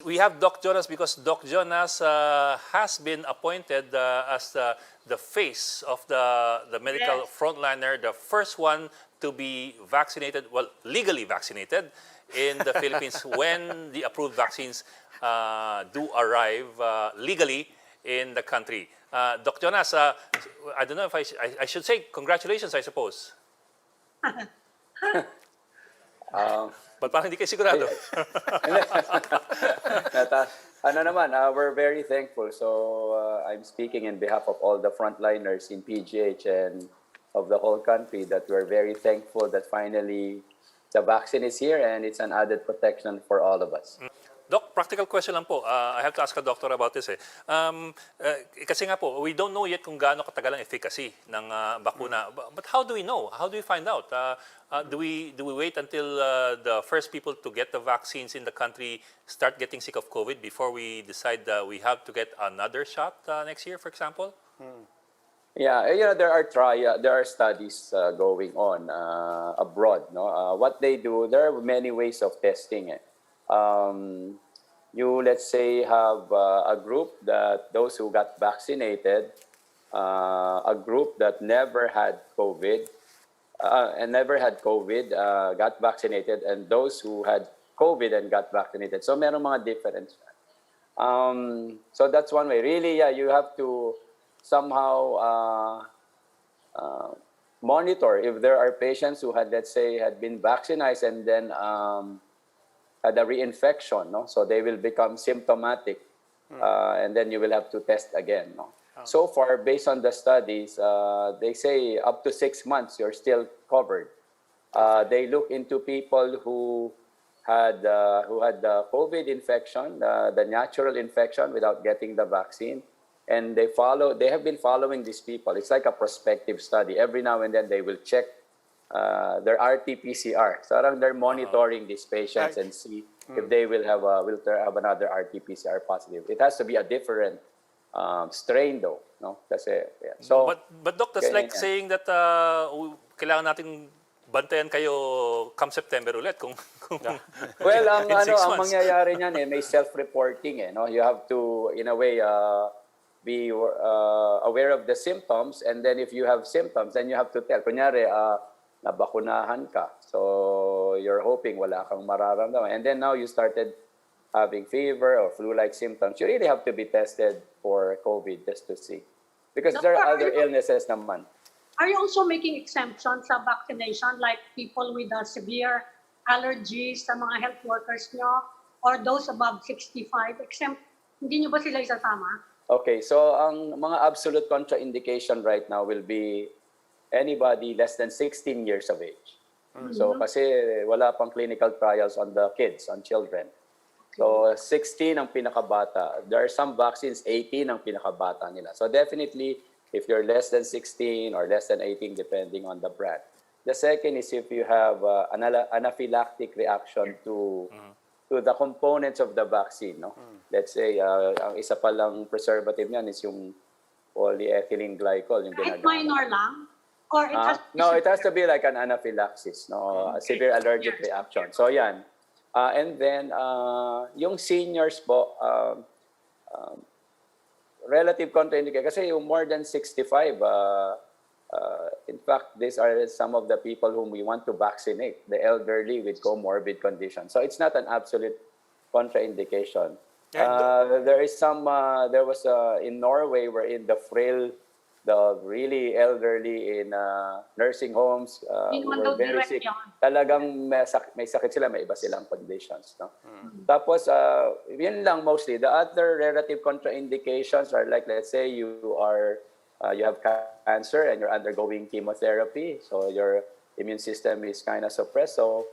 We have Doc Jonas because Doc Jonas has been appointed as the face of the medical frontliner, the first one to be vaccinated, well, legally vaccinated in the Philippines when the approved vaccines do arrive legally in the country. Doc Jonas, I don't know if I should say congratulations, I suppose. But parang hindi kayo sigurado. Ano naman, we're very thankful. So I'm speaking in behalf of all the frontliners in PGH and of the whole country that we're very thankful that finally the vaccine is here and it's an added protection for all of us. Doc, practical question lang po. I have to ask a doctor about this. Kasi nga po, we don't know yet kung gaano katagal ang efficacy ng bakuna. But how do we know? How do we find out? Do we wait until the first people to get the vaccines in the country start getting sick of COVID before we decide we have to get another shot next year, for example? Yeah, there are studies going on abroad. No, what they do, there are many ways of testing it. You, let's say, have a group that those who got vaccinated, a group that never had COVID got vaccinated, and those who had COVID and got vaccinated. So merong mga difference. So that's one way. Really, yeah, you have to somehow monitor if there are patients who had, let's say, had been vaccinated and then had a reinfection, no? So they will become symptomatic, and then you will have to test again, no? So far, based on the studies, they say up to 6 months you're still covered. They look into people who had the COVID infection, the natural infection without getting the vaccine, and they have been following these people. It's like a prospective study. Every now and then they will check their RT-PCR. So they're monitoring these patients and see if they will have another RT-PCR positive. It has to be a different strain though, no? Kasi, yeah. So, but Doc, that's like saying that kailangan nating bantayan kayo come September ulit kung well, ang mangyayari niyan may self-reporting no? You have to in a way be aware of the symptoms, and then if you have symptoms, then you have to tell. Kunyari, nabakunahan ka, so you're hoping wala kang mararamdaman, and then now you started having fever or flu-like symptoms, you really have to be tested for COVID just to see. Because there are other illnesses naman. Are you also making exemptions sa vaccination, like people with severe allergies sa mga health workers nyo, or those above 65? Hindi nyo ba sila isasama? Okay, so ang mga absolute contraindication right now will be anybody less than 16 years of age. So kasi wala pang clinical trials on the kids, on children. So 16 ang pinakabata. There are some vaccines, 18 ang pinakabata nila. So definitely, if you're less than 16 or less than 18, depending on the brand. The second is if you have anaphylactic reaction to the components of the vaccine. No? Let's say, ang isa palang preservative niyan is yung polyethylene glycol. Yung Kahit minor lang? Or it has no, it has to be like an anaphylaxis, no? A severe allergic reaction. So yan. And then, yung seniors po, relative contraindication. Kasi yung more than 65, in fact, these are some of the people whom we want to vaccinate, the elderly with comorbid conditions. So it's not an absolute contraindication. There was in Norway, wherein the frail, the really elderly in nursing homes were very sick. Talagang may sakit sila, may iba silang conditions. No? Tapos, yun lang mostly. The other relative contraindications are like, let's say you have cancer and you're undergoing chemotherapy, so your immune system is kind of suppressed. So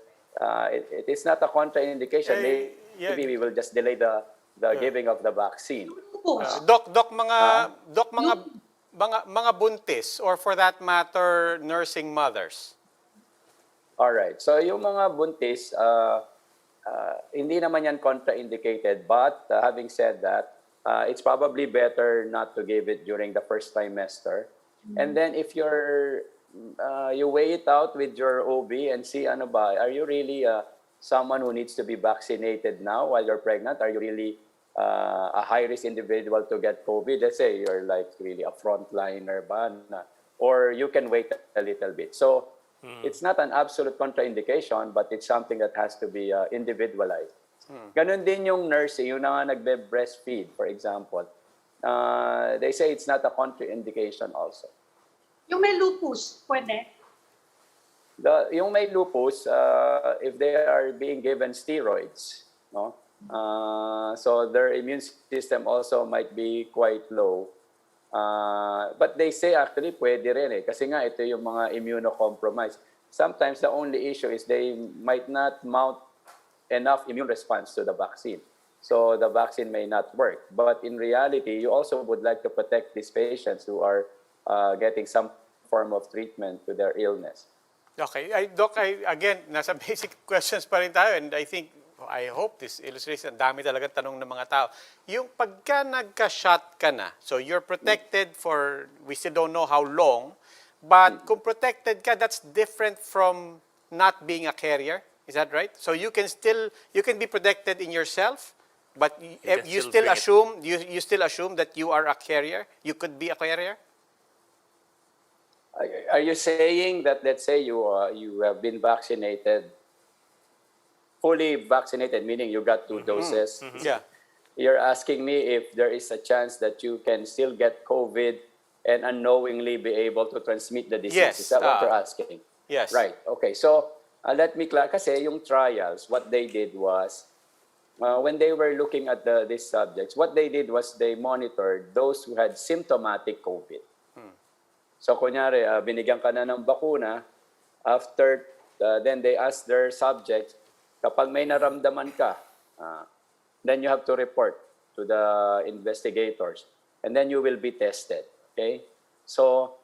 it is not a contraindication. Maybe we will just delay the giving of the vaccine. Doc, mga buntis, or for that matter, nursing mothers? Alright, so yung mga buntis, hindi naman yan contraindicated, but having said that, it's probably better not to give it during the first trimester. And then if you weigh it out with your OB and see ano ba, are you really someone who needs to be vaccinated now while you're pregnant? Are you really a high-risk individual to get COVID? Let's say you're like really a frontliner ba? Or you can wait a little bit. So it's not an absolute contraindication, but it's something that has to be individualized. Ganon din yung nursing, yung na nagbe-breastfeed, for example. They say it's not a contraindication also. Yung may lupus, pwede? Yung may lupus, if they are being given steroids, no? So their immune system also might be quite low. But they say actually pwede rin eh. Kasi nga ito yung mga immunocompromised. Sometimes the only issue is they might not mount enough immune response to the vaccine. So the vaccine may not work. But in reality, you also would like to protect these patients who are getting some form of treatment to their illness. Okay. Doc, again, nasa basic questions pa rin tayo, and I hope this illustrates, ang dami talagang tanong ng mga tao. Yung pagka nagka-shot ka na, so you're protected for, we still don't know how long, but kung protected ka, that's different from not being a carrier. Is that right? So you can be protected in yourself, but you still assume that you are a carrier? You could be a carrier? Are you saying that, let's say you have been vaccinated, fully vaccinated, meaning you got 2 doses? Yeah. You're asking me if there is a chance that you can still get COVID and unknowingly be able to transmit the disease? Yes. Is that what you're asking? Yes. Right. Okay. So let me clarify. Kasi yung trials, what they did was, when they were looking at these subjects, what they did was they monitored those who had symptomatic COVID. So kunyari, binigyan ka na ng bakuna, after, then they asked their subjects, kapag may naramdaman ka, then you have to report to the investigators. And then you will be tested. Okay? So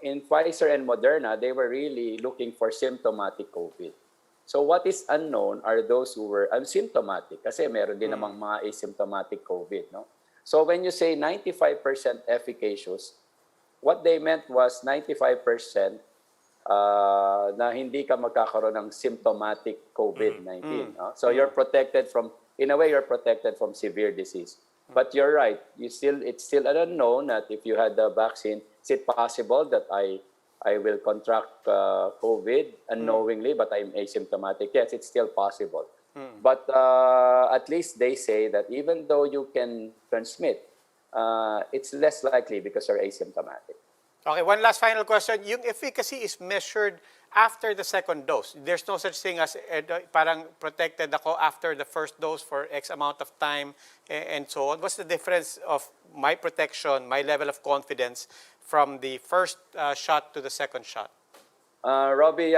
in Pfizer and Moderna, they were really looking for symptomatic COVID. So what is unknown are those who were asymptomatic. Kasi meron din namang mga asymptomatic COVID. No? So when you say 95% efficacious, what they meant was 95% na hindi ka magkakaroon ng symptomatic COVID-19. No? So you're protected from, in a way, you're protected from severe disease. But you're right. It's still an unknown that if you had the vaccine, is it possible that I will contract COVID unknowingly, but I'm asymptomatic? Yes, it's still possible. But at least they say that even though you can transmit, it's less likely because you're asymptomatic. Okay, one last final question. Yung efficacy is measured after the second dose. There's no such thing as parang protected ako after the first dose for X amount of time and so on. What's the difference of my protection, my level of confidence from the first shot to the second shot? Robbie,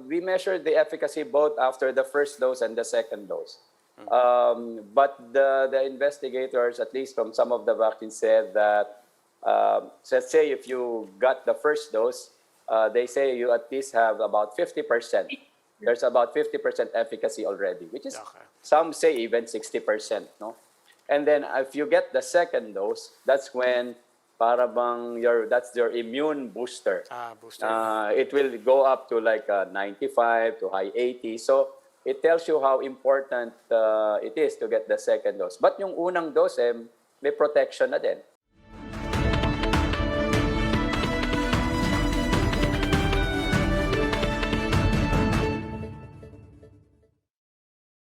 we measured the efficacy both after the first dose and the second dose. But the investigators, at least from some of the vaccines, said that, let's say if you got the first dose, they say you at least have about 50%. There's about 50% efficacy already, which is, some say even 60%. No? And then if you get the second dose, that's when para bang that's your immune booster. Booster. It will go up to like 95 to high 80. So it tells you how important it is to get the second dose. But yung unang dose, may protection na din.